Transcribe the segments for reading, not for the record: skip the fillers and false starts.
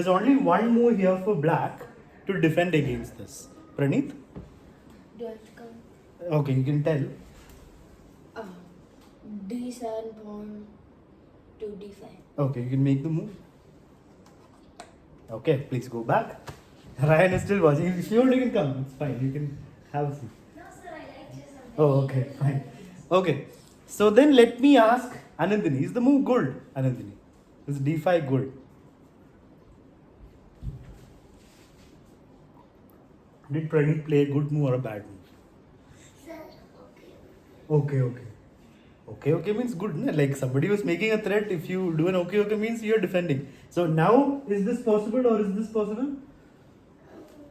There's only one move here for black to defend against this. Praneeth? Do I have to come? Okay, you can tell. D7 pawn to D5. Okay, you can make the move. Okay, please go back. Ryan is still watching. If you want, you can come. It's fine. You can have a seat. No, sir, I like chess. Oh, okay, fine. Okay, so then let me ask Anandini. Is the move good, Anandini? Is D5 good? Did Praneeth play a good move or a bad move? Sir, okay. Okay. Okay means good. No? Like somebody was making a threat. If you do an okay means you're defending. So now, is this possible or is this possible?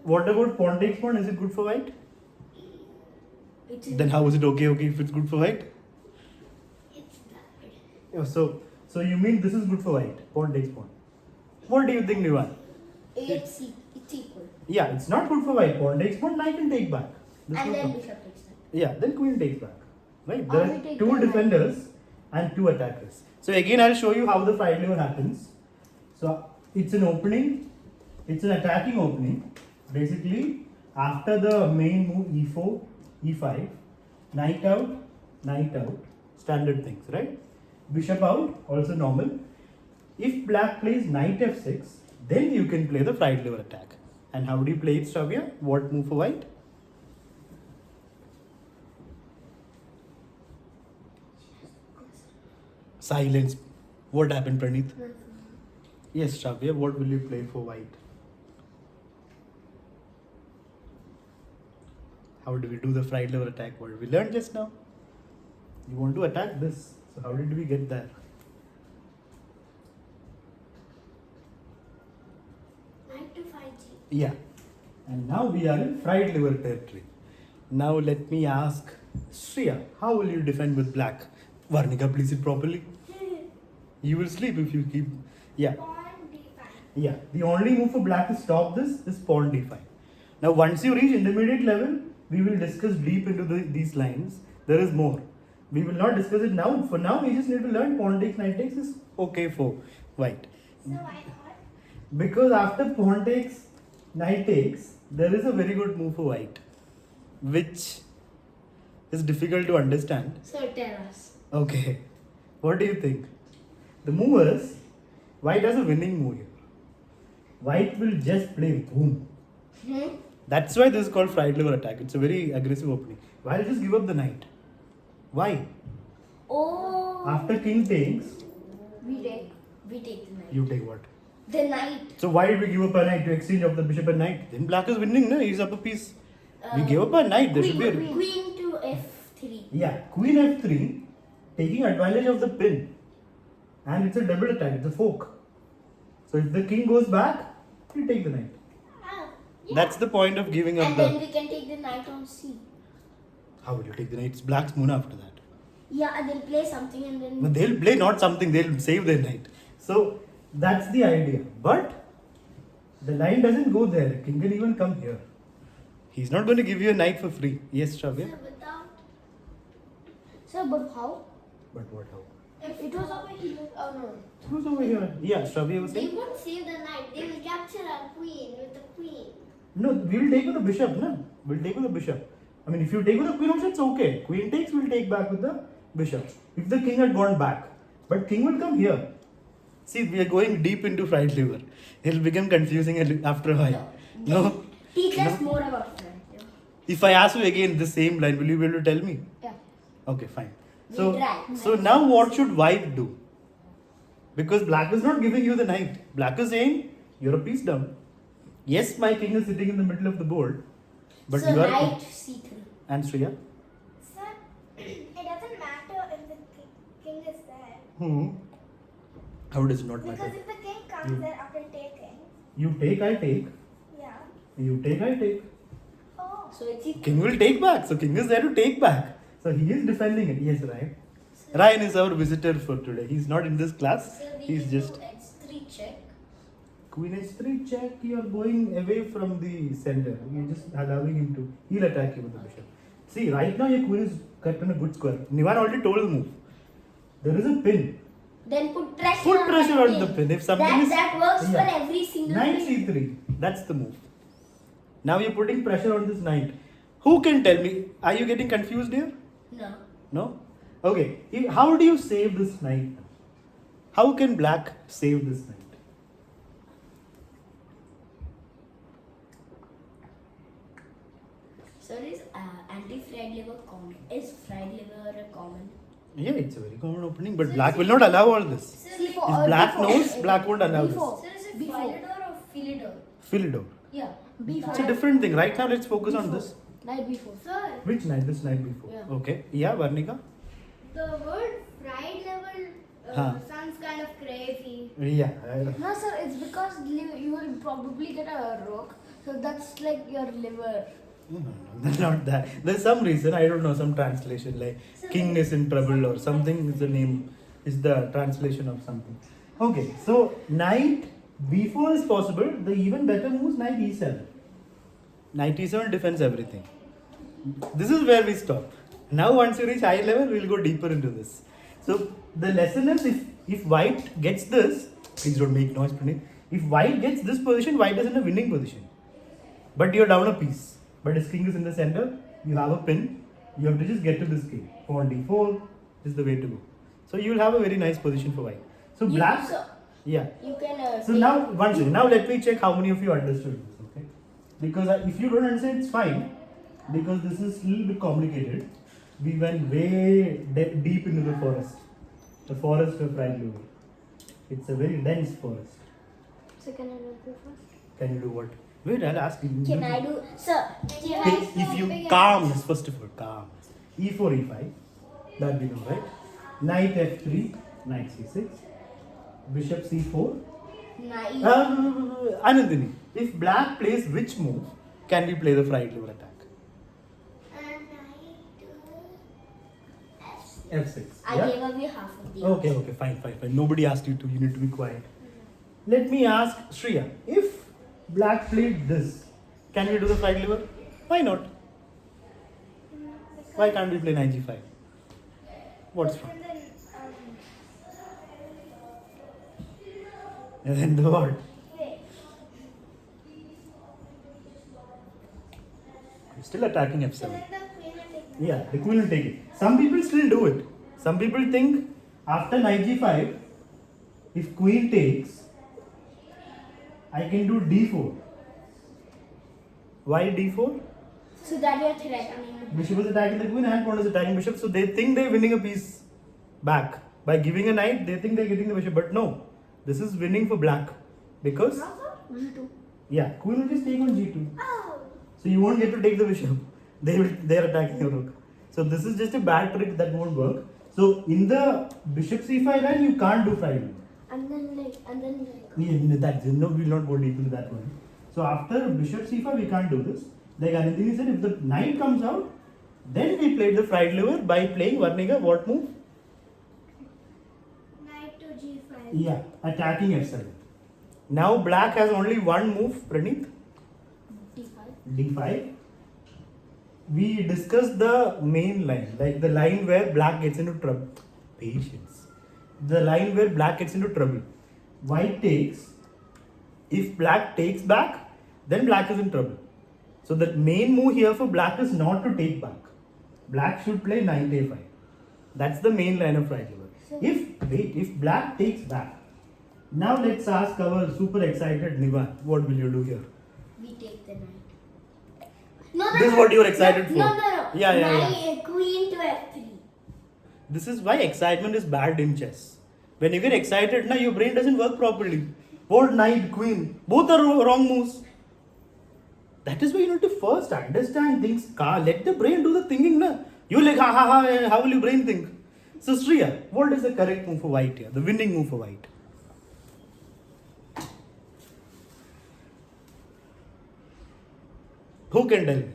What about pawn takes pawn? Is it good for white? Then how is it okay if it's good for white? It's bad. Yeah, so you mean this is good for white? Pawn takes pawn. What do you think, Nivan? It's equal. Yeah, it's not good for white. Pawn takes pawn, knight can take back. This And will then come. bishop takes that. Yeah, then queen takes back. Right? Or There we are take two the knight. defenders and two attackers. So again, I'll show you how the fight lever happens. So it's an opening. It's an attacking opening. Basically, after the main move e4, e5, knight out, standard things, right? Bishop out, also normal. If black plays knight f6, then you can play the fight lever attack. And how do you play it, Shravya? What move for white? Silence. What happened, Praneeth? Yes, Shravya, what will you play for white? How do we do the fried liver attack? What we learned just now? You want to attack this. So how did we get there? Knight to 5G. Yeah. And now we are in fried liver territory. Now let me ask Shriya, how will you defend with black? Varnika, please sit properly. You will sleep if you keep... Yeah. Pawn D5. Yeah. The only move for black to stop this is pawn d5. Now once you reach intermediate level, we will discuss deep into these lines. There is more. We will not discuss it now. For now, we just need to learn pawn takes, knight takes is okay for white. So I thought. Because after pawn takes, knight takes, there is a very good move for white, which is difficult to understand. So tell us. Okay, what do you think? The move is, white has a winning move here. White will just play boom. That's why this is called fried liver attack. It's a very aggressive opening. Why just give up the knight? Why? Oh. After king takes, We take the knight. you take what? The knight. So why did we give up a knight to exchange of the bishop and knight? Then black is winning, no? He's up a piece. We gave up a knight. There should be a... Queen to F3. Yeah, queen f3, taking advantage of the pin. And it's a double attack, it's a fork. So if the king goes back, you take the knight. Yeah. That's the point of giving up And the... then we can take the knight on C. How will you take the knight? It's black's moon after that. Yeah, and they'll play something and then. No, they'll play not something, they'll save their knight. So that's the idea. But the line doesn't go there. King can even come here. He's not going to give you a knight for free. Yes, Shravya? Sir, without. Sir, but how? But what, how? It was over here. Oh no. Who's over here? Yeah, Shravya was They saying. won't save the knight. They will capture our queen with the queen. No, we will take with the bishop, no? We'll take with the bishop. I mean, if you take with the queen also, it's okay. Queen takes, we'll take back with the bishop. If the king had gone back. But king will come here. See, we are going deep into fried liver. It'll become confusing after a while. No? Teach us No? more about that. If I ask you again the same line, will you be able to tell me? Yeah. Okay, fine. We'll try. So now what should white do? Because black is not giving you the knight. Black is saying, you're a piece down. Yes, my king is sitting in the middle of the board. But So you are... knight C3. And Shriya? Sir, it doesn't matter if the king is there. How does it not Because matter? if the king comes there after taking, You take, I take. yeah. You take, I take. Oh. So it's equal. King will take back. So king is there to take back. So he is defending it. Yes, Ryan. Ryan is our visitor for today. He's not in this class. So we He's do just... H3 check. Queen h3 check. You are going away from the center. You're just allowing him to... He'll attack you with the bishop. See, right now your queen is kept in a good square. Nivan already told the move. There is a pin. Then put pressure. Put pressure on pin. the pin. If something that, is that works Yeah. for every single Knight pin. c3. That's the move. Now you're putting pressure on this knight. Who can tell me? Are you getting confused here? No. No? Okay. How do you save this knight? How can black save this knight? So is anti-fried liver common? Is fried liver a common? Yeah, it's a very common opening, but black will not allow all this. If black knows, black won't allow this. Before. Sir, is it Before. Philidor or Philidor? Philidor. Yeah. Before. It's a different thing. Right now, let's focus on this. Night before. Sir, Which knight? This knight before. Yeah. Okay. Yeah, Varnika? the word fried level Huh. sounds kind of crazy. Yeah. No, sir, it's because you will probably get a rook. So that's like your liver. No, that's not that. There's some reason, I don't know, some translation like king is in trouble or something is the name, is the translation of something. Okay, so knight b4 is possible. The even better move is knight e7. Knight e7 defends everything. This is where we stop. Now once you reach high level, we'll go deeper into this. So the lesson is if white gets this, please don't make noise, Praneeth. If white gets this position, white is in a winning position. But you're down a piece. But his king is in the center. You have a pin. You have to just get to this king. Pawn d4 is the way to go. So you will have a very nice position for white. So You black, also- yeah. You can. So now one second. Now let me check how many of you understood this. Okay. Because if you don't understand, it's fine. Because this is a little bit complicated. We went way deep into the forest. The forest of fried liver. It's a very dense forest. So can I do it first? Can you do what? Wait, I'll ask you. Can I do, sir? Can Okay, I? if you calmness, first of all, calm. E4, E5, that we know, right? Knight F3, Knight C6, Bishop C4. Naive. Anandini, if black plays which move, can we play the fried liver attack? F6. I Yeah? gave away half of the. Okay, fine. Nobody asked you to. You need to be quiet. Let me ask Shreya, if black played this, can we do the fried liver? Why not? Why can't we play knight g5? What's wrong? And then the what? You're still attacking f7. Yeah, the queen will take it. Some people still do it. Some people think after knight g5, if queen takes, I can do d4. Why d4? So that you're threatening. Bishop is attacking the queen and pawn is attacking bishop. So they think they're winning a piece back. By giving a knight, they think they're getting the bishop. But no, this is winning for black. Because, G2. yeah, queen will just take on g2. Oh, So you won't get to take the bishop. They're attacking your rook. So this is just a bad trick that won't work. So in the bishop c5 line, you can't do fried liver. And then Yeah, that no, we will not go deep into that one. So after bishop c5, we can't do this. Like Anandini said, if the knight comes out, then we played the fried liver by playing Varnika. What move? knight to g5. Yeah, attacking f7. Now black has only one move, Praneeth. D5. D5. We discussed the main line, like the line where black gets into trouble. Patience. The line where black gets into trouble. White takes. If black takes back, then black is in trouble. So the main move here for black is not to take back. Black should play knight a5. That's the main line of fried liver. If black takes back, now let's ask our super excited Nivan, what will you do here? We take the knight. No, This is what you're excited for. No. Yeah. Knight, queen to f3. This is why excitement is bad in chess. When you get excited, now your brain doesn't work properly. What knight, queen, both are wrong moves. That is why you need to first understand things. Let the brain do the thinking. Na. You like, how will your brain think? So Shreya, what is the correct move for white here? The winning move for white. Who can tell me?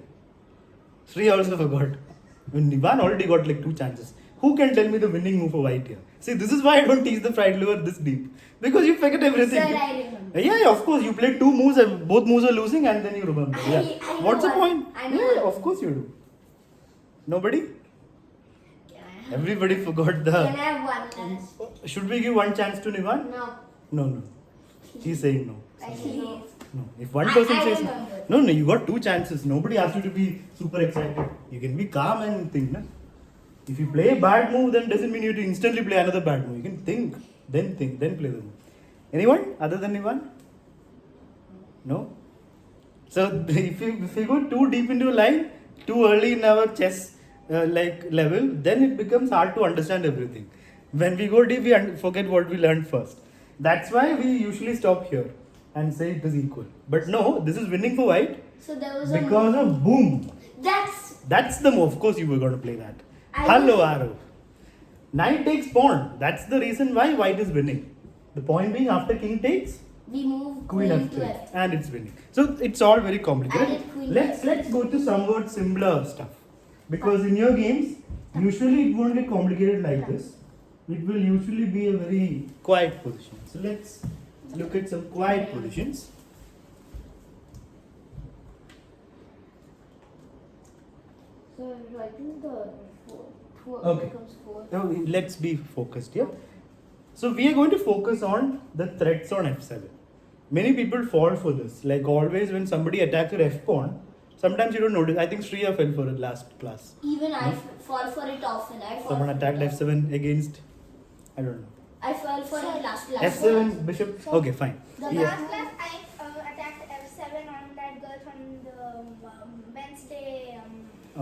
Shreya also forgot. Nivan already got like 2 chances. Who can tell me the winning move for white here? See, this is why I don't teach the fried liver this deep. Because you forget everything. Sir, I remember. Yeah, of course. You played 2 moves and both moves are losing and then you remember. I Yeah. know What's the one. point? I know Yeah, one. of course you do. Nobody? Can I Everybody forgot the. Can I have one chance? Should we give one chance to Nivan? No. No. He's saying no. Please. No. If one person I says remember. no, you got two chances. Nobody asked you to be super excited. You can be calm and think. Na? If you play a bad move, then doesn't mean you have to instantly play another bad move. You can think, then play the move. Anyone other than Nivan? No. So if you go too deep into a line, too early in our chess level, then it becomes hard to understand everything. When we go deep, we forget what we learned first. That's why we usually stop here and say it is equal. But no, this is winning for white So there was a because of boom. That's The move. Of course, you were going to play that. I Hello, was- Arav. Knight takes pawn. That's the reason why white is winning. The point being, after king takes, we move queen queen f3, to f. and it's winning. So it's all very complicated. And it's queen Let's go to somewhat similar stuff, because in your games usually it won't get complicated like this. It will usually be a very quiet position. So let's look at some quiet positions. So I think the four Okay. becomes 4. Now let's be focused here. So we are going to focus on the threats on f7. Many people fall for this. Like always, when somebody attacks your f pawn, sometimes you don't notice. I think Shreya fell for it last class. Even I fall for it often. I fall Someone for attacked it. f7 against, I don't know. I fell for it last f7 bishop. Okay, fine. The Yeah. last class I attacked f7 on that girl from the Wednesday,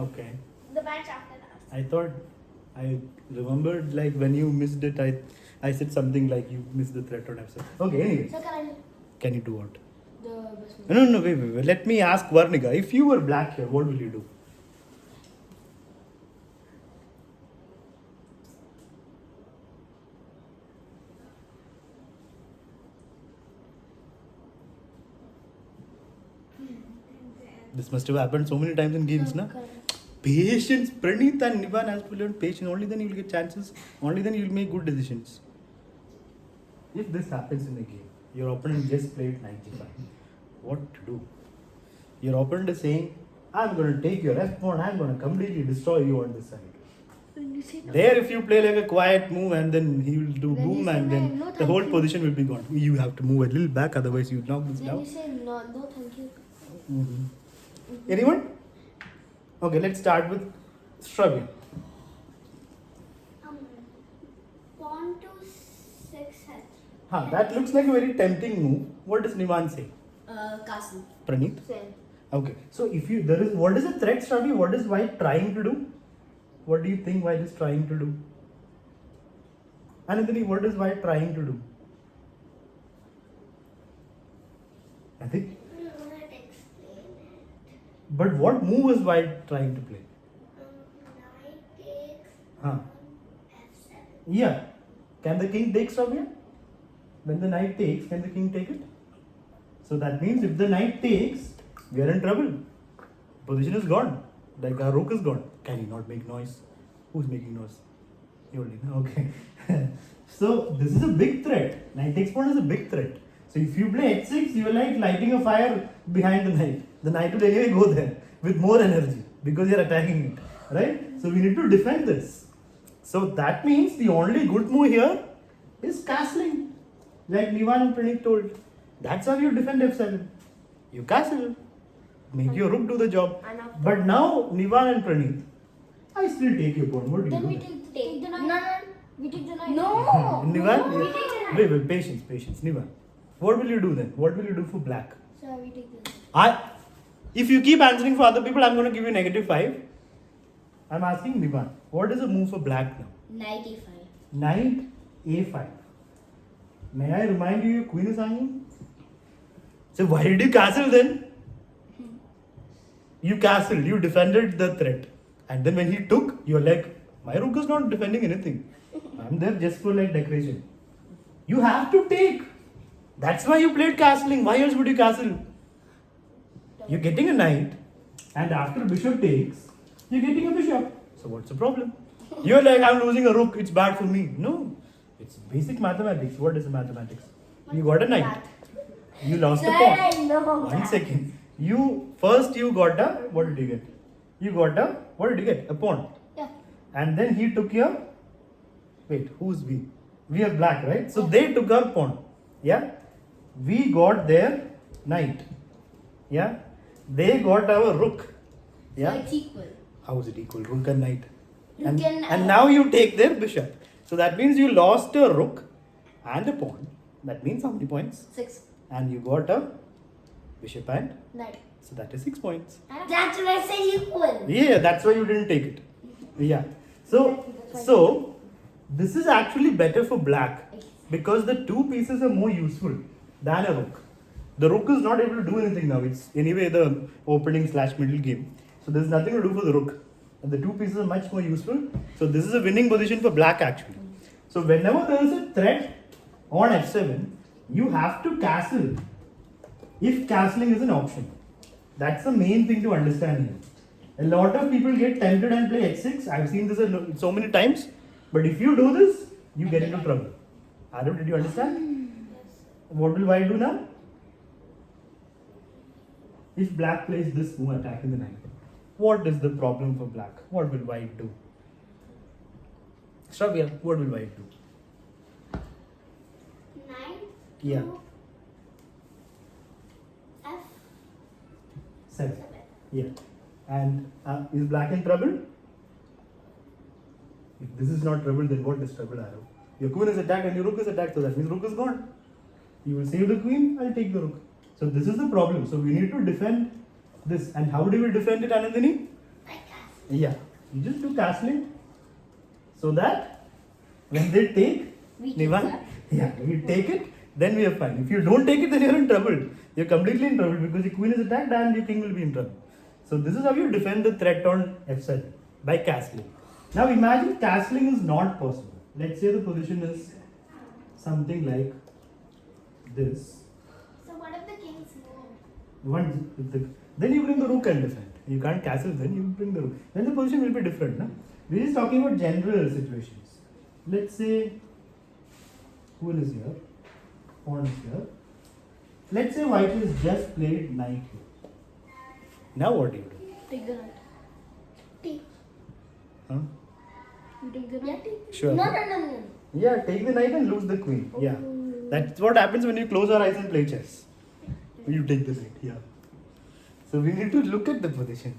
Okay. the batch after last. I thought I remembered like when you missed it. I said something like you missed the threat on f7. Okay. Anyway, So can you do what? the best move. No. Wait. Let me ask Varnika. If you were black here, what will you do? This must have happened so many times in games, na? Patience. Praneeth and Nivan has to learn patience. Only then you will get chances. Only then you will make good decisions. If this happens in a game, your opponent just played 95. What to do? Your opponent is saying, I'm going to take your f pawn, I'm going to completely destroy you on this side. There, if you play like a quiet move and then he will do Then you boom say, and "No, then no, the thank whole you." position will be gone. You have to move a little back, otherwise you knock this Then down. you say no, thank you. Anyone? Okay, let's start with Shravya. Pawn to 6h. That looks like a very tempting move. What does Nivan say? Castle. Praneeth? Same. Okay, so if you what is the threat, Shravya? What is white trying to do? What do you think white is trying to do? Anthony, what is white trying to do? I think. I'm not explain it. But what move is white trying to play? Knight takes Huh. f7. Yeah. Can the king take Shravya? When the knight takes, can the king take it? So that means if the knight takes, we are in trouble. Position is gone. Like our rook is gone. Can you not make noise? Who's making noise? You only. Okay. So this is a big threat. Knight takes pawn is a big threat. So if you play h6, you are like lighting a fire behind the knight. The knight will anyway go there with more energy because you are attacking it. Right? So we need to defend this. So that means the only good move here is castling. Like Nivan and Praneeth told. That's how you defend f7. You castle. Make your rook do the job. And after- But now, Nivan and Praneeth, I still take your pawn. What do you Then do? we take the knight. No. We take the knight. Nivan? No, we take the knight. Wait, patience. Nivan. What will you do then? What will you do for black? So we take the knight. If you keep answering for other people, I'm going to give you -5. I'm asking Nivan. What is a move for black now? Knight e5. Knight a5. May I remind you, your queen is hanging? So why did you castle then? You castled, you defended the threat. And then when he took, you're like, my rook is not defending anything. I'm there just for like decoration. You have to take. That's why you played castling. Why else would you castle? You're getting a knight, and after bishop takes, you're getting a bishop. So what's the problem? You're like, I'm losing a rook, it's bad for me. No, it's basic mathematics. What is mathematics? You got a knight. You lost a pawn. I know. 1 second. You got a, what did you get? What did you get? A pawn. Yeah. And then he took your. Wait, who's we? We are black, right? So they took our pawn. Yeah? We got their knight. Yeah? They got our rook. So Yeah? it's equal. How is it equal? Rook and knight. You And, can, and now you take their bishop. So that means you lost a rook and a pawn. That means how many points? 6. And you got a bishop and. 9. So that is 6 points. That's what I said equal. Yeah, that's why you didn't take it. Yeah. So this is actually better for black because the two pieces are more useful than a rook. The rook is not able to do anything now. It's anyway the opening / middle game. So there's nothing to do for the rook. And the two pieces are much more useful. So this is a winning position for black actually. So whenever there is a threat on f7, you have to castle if castling is an option. That's the main thing to understand here. A lot of people get tempted and play h6. I've seen this so many times. But if you do this, you get into trouble. Arav, did you understand? What will white do now? If black plays this move attacking the knight, what is the problem for black? What will white do? Shravya, what will white do? 9. Yeah. to F7. 7. Yeah. And is black in trouble? If this is not trouble, then what is trouble, Arav? Your queen is attacked and your rook is attacked, so that means rook is gone. You will save the queen, I'll take the rook. So this is the problem. So we need to defend this. And how do we defend it, Anandini? Yeah. You just do castling so that when they take We Nivan, take yeah, you take it, then we are fine. If you don't take it, then you're in trouble. You're completely in trouble because your queen is attacked and your king will be in trouble. So this is how you defend the threat on f7 by castling. Now imagine castling is not possible. Let's say the position is something like this. So what if the king's moved? Then you bring the rook and defend. You can't castle, then you bring the rook. Then the position will be different. No? We're just talking about general situations. Let's say queen is here, pawn is here. Let's say white has just played knight here. Now what do you do? Take the knight. Take. Huh? You take the Yeah, knight. take. Sure. No. Yeah, take the knight and lose the queen. Yeah. That's what happens when you close our eyes and play chess. You take the knight, yeah. So we need to look at the position.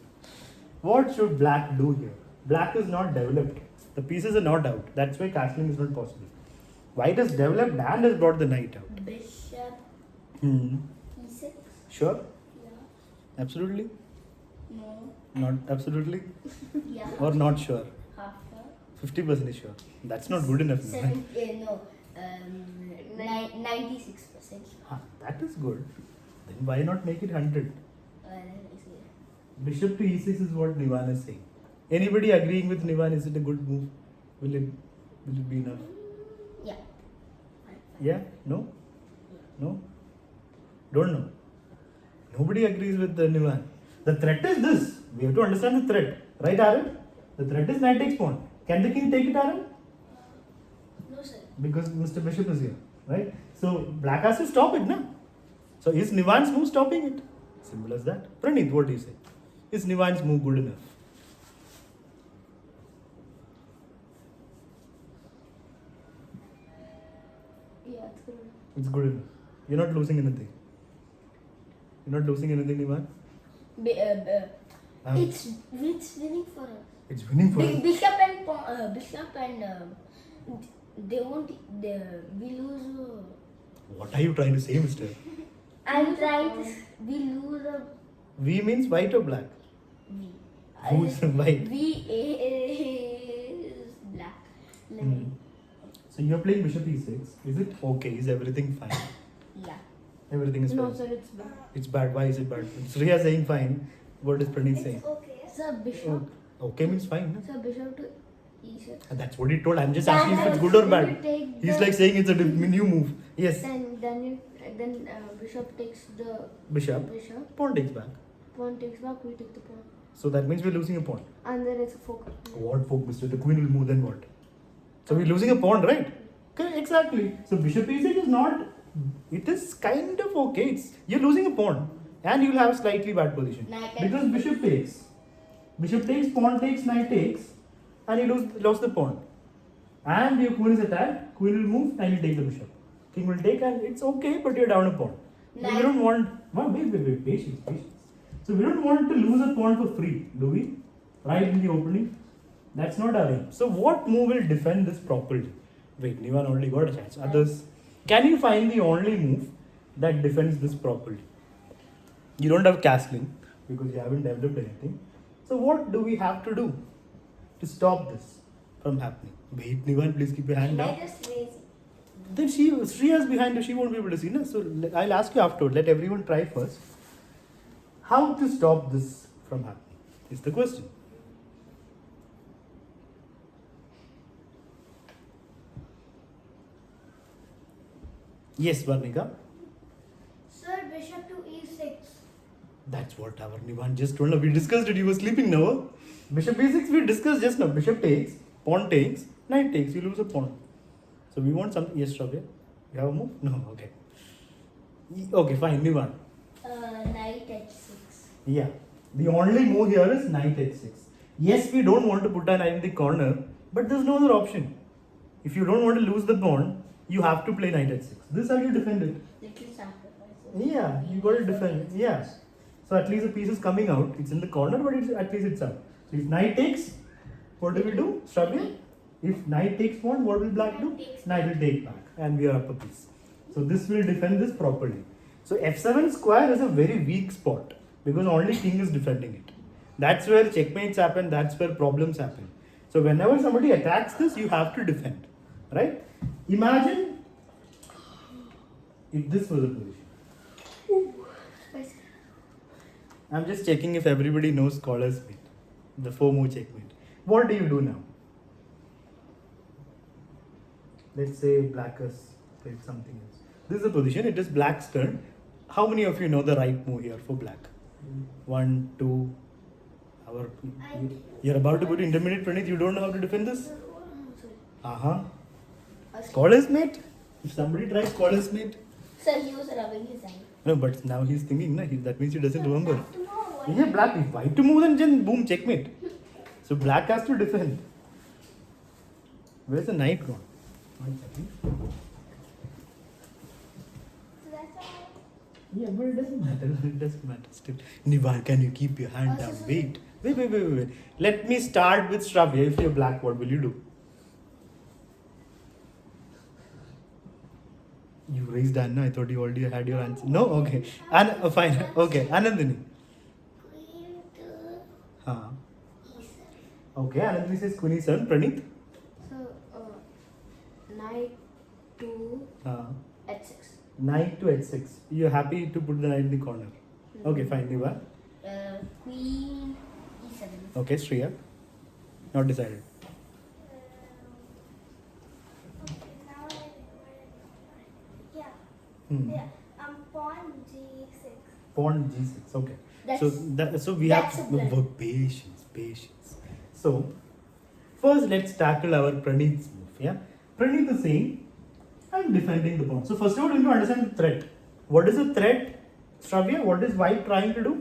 What should black do here? Black is not developed. The pieces are not out. That's why castling is not possible. White has developed and has brought the knight out. Bishop Hmm. E6. Sure? Yeah. Absolutely? No. Not absolutely? Yeah. Or not sure? Half. 50% sure. That's not good enough. No? 96%. That is good. Then why not make it 100? Bishop to e6 is what Nivan is saying. Anybody agreeing with Nivan? Is it a good move? Will it be enough? Yeah. Yeah? No? No? Don't know. Nobody agrees with the Nivan. The threat is this. We have to understand the threat. Right, Aaron? The threat is knight takes pawn. Can the king take it, Aaron? No, sir. Because Mr. Bishop is here. Right? So black has to stop it, na? So is Nivan's move stopping it? Simple as that. Praneeth, what do you say? Is Nivan's move good enough? Yeah, it's good. It's good enough. You're not losing anything. You're not losing anything, Nivan? It's winning for us. It's winning for us. Bishop and they won't. We lose. What are you trying to say, mister? I'm trying to. We lose a. V means white or black? V. Who's white? V is black. Let me. So you're playing bishop e6. Is it okay? Is everything fine? Yeah. Everything is No, fine. sir, it's bad. It's bad. Why is it bad? Surya saying fine. What is Praneeth saying? okay. Sir, bishop. Oh, okay means fine. No? Sir, bishop to e6. And that's what he told. I'm just asking if it's good or You bad. take He's the- like saying it's a new move. Yes. Then bishop takes the Bishop. bishop. Pawn takes back. Pawn takes back. We take the pawn. So that means we're losing a pawn. And then it's a fork. What fork, mister? The queen will move, then what? So we're losing a pawn, right? Okay, exactly. So bishop e6 is not. It is kind of okay. You're losing a pawn. And you'll have a slightly bad position. Knight Because bishop takes. Bishop takes, pawn takes, knight takes. and you lost the pawn. And your queen is attacked, queen will move and you take the bishop. King will take and it's okay, but you're down a pawn. So we don't want, wait, patience. So we don't want to lose a pawn for free, do we? Right in the opening? That's not our aim. So what move will defend this properly? Wait, Nivan only got a chance. Others, can you find the only move that defends this properly? You don't have castling because you haven't developed anything. So what do we have to do to stop this from happening? Wait, Nivan, please keep your hand down. Let us raise it. Then Shreya's behind her, she won't be able to see. No? So I'll ask you afterward. Let everyone try first. How to stop this from happening is the question. Yes, Varnika. Sir, bishop to e6. That's what our Nivan just told. We discussed it. You were sleeping now. Bishop e6 we discussed just now. Bishop takes, pawn takes, knight takes. You lose a pawn. So we want something. Yes, Shravya. You have a move? No. Okay. Okay, fine. Nivan. Knight h6. Yeah. The only move here is knight h6. Yes, we don't want to put a knight in the corner, but there's no other option. If you don't want to lose the pawn, you have to play knight h6. This is how you defend it. Little sacrifice. Yeah, you got to defend it. Yeah. So at least the piece is coming out. It's in the corner, but at least it's out. So if knight takes, what do we do? Shravya? If knight takes pawn, what will black do? Knight will take back, and we are up a piece. So this will defend this properly. So f7 square is a very weak spot because only king is defending it. That's where checkmates happen. That's where problems happen. So whenever somebody attacks this, you have to defend, right? Imagine if this was a position. I'm just checking if everybody knows scholar's mate, the 4-move checkmate. What do you do now? Let's say black has played something else. This is the position. It is black's turn. How many of you know the right move here for black? 1, 2. You're about to put intermediate, Pranit. You don't know how to defend this? Scholar's mate? If somebody tries scholar's mate. Sir, he was rubbing his eye. No, but now he's thinking, that means he doesn't remember. Yeah, black. If white to move, then boom, checkmate. So black has to defend. Where's the knight gone? One second. So that's all. Yeah, but it doesn't matter. It doesn't matter still. Nivan, can you keep your hand down? Wait. Let me start with Shravya. If you're black, what will you do? You raised hand. No, I thought you already had your answer. No? Okay. Fine. Okay. Anandini. Queen to Huh. e7. Okay. Anandini says Queen e7. Pranit? So, knight to h6. Knight to h6. You're happy to put the knight in the corner. Okay, fine. Nivan. Queen e7. Okay, Shreya. Not decided. Okay, now I yeah. Hmm. Yeah. Pawn g6. Pawn g6. Okay. That's- So we have that's a blunt. patience. So first let's tackle our Pranit's move. Yeah. Pranit is saying, I'm defending the pawn. So first of all, we need to understand the threat. What is the threat, Shravya? What is white trying to do?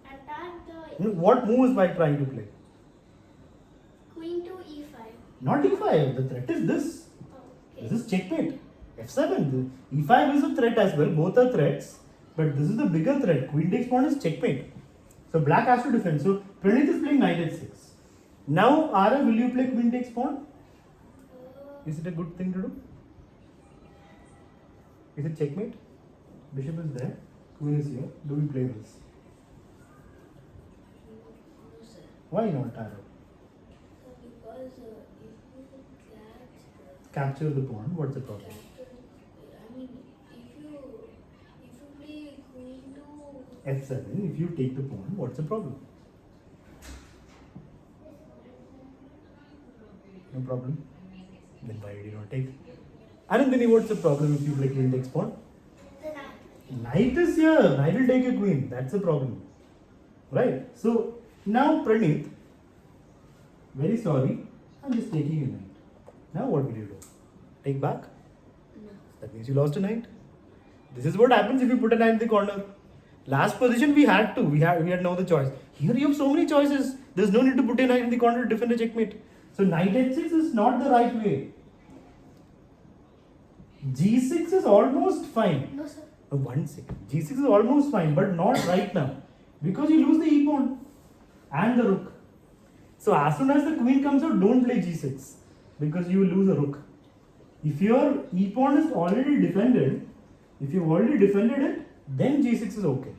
Attack the What move is white trying to play? queen to e5. Not e5. The threat is this. Okay. This is checkmate. f7. E5 is a threat as well. Both are threats. But this is the bigger threat. Queen takes pawn is checkmate. So black has to defend. So Pranit is playing knight h6. Now, Ara, will you play queen takes pawn? Is it a good thing to do? Is it checkmate? Bishop is there. Queen is here. Do we play this? Why not, Ara? Because if you Capture the pawn. What's the problem? I mean, if you play queen to f7. If you take the pawn, what's the problem? No problem. Then why did you not take? Anandini, what's the problem if you play queen takes pawn? The knight. Knight is here. Knight will take a queen. That's the problem. Right? So now Pranit, very sorry, I'm just taking a knight. Now what will you do? Take back? no. That means you lost a knight. This is what happens if you put a knight in the corner. Last position we had to. We had no other choice. Here you have so many choices. There's no need to put a knight in the corner to defend a checkmate. So knight h6 is not the right way. G6 is almost fine. No, sir. 1 second. G6 is almost fine, but not right now. Because you lose the e pawn and the rook. So as soon as the queen comes out, don't play G6. Because you will lose a rook. If your e pawn is already defended, if you've already defended it, then G6 is okay.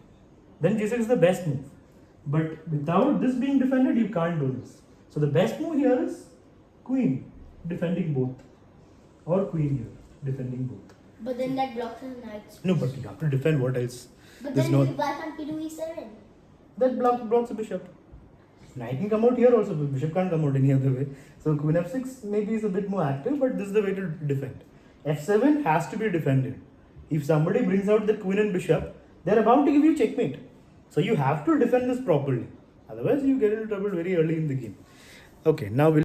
Then G6 is the best move. But without this being defended, you can't do this. So the best move here is queen, defending both. Or queen here, defending both. But then that blocks his knights. No, but you have to defend what else? But There's then no... why can't we do e7? That blocks the bishop. Knight can come out here also, but bishop can't come out any other way. So queen f6 maybe is a bit more active, but this is the way to defend. f7 has to be defended. If somebody brings out the queen and bishop, they're about to give you checkmate. So you have to defend this properly. Otherwise you get into trouble very early in the game. Okay, now we'll